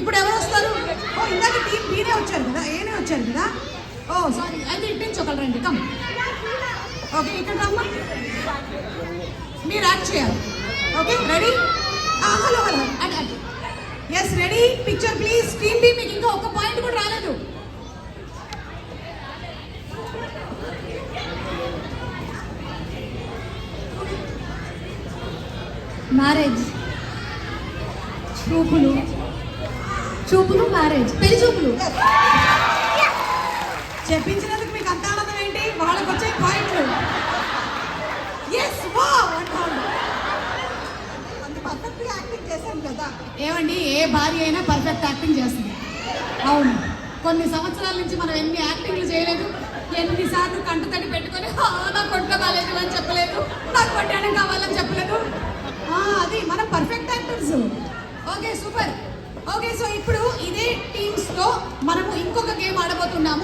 ఇప్పుడు ఎవరు వస్తారు? ఓ ఇందాక టీం బీనే వచ్చారు కదా, ఏనే వచ్చారు కదా. ఓ సారీ, అయితే ఇప్పించి ఒకరు రండి. కమ్. ఓకే, ఇక్కడ రమ్మా. మీరు యాక్ట్ చేయాలి. Okay, ready? హలో హలో, అడ్ ఎస్ ready. Picture please. Team B మీకు ఇంకా ఒక పాయింట్ కూడా రాలేదు. మ్యారేజ్, చూపులు, చూపులు, మ్యారేజ్, పెళ్లి చూపులు. చెప్పించినందుకు మీకు అంత ఆనందం ఏంటి? వాళ్ళకి వచ్చే పాయింట్లు. ఎస్ వావ్ అంటారు. అంత పర్ఫెక్ట్గా యాక్టింగ్ చేశాను కదా. ఏమండి, ఏ భార్య అయినా పర్ఫెక్ట్ యాక్టింగ్ చేస్తుంది. అవును, కొన్ని సంవత్సరాల నుంచి మనం ఎన్ని యాక్టింగ్లు చేయలేదు, ఎన్నిసార్లు కంట తడి పెట్టుకొని నాకు కొట్ట కాలేదు అని చెప్పలేదు, నాకు కొట్టడం కావాలని చెప్పలేదు. అది మనం perfect actors. Okay super. Okay, so ఇప్పుడు ఇదే టీమ్స్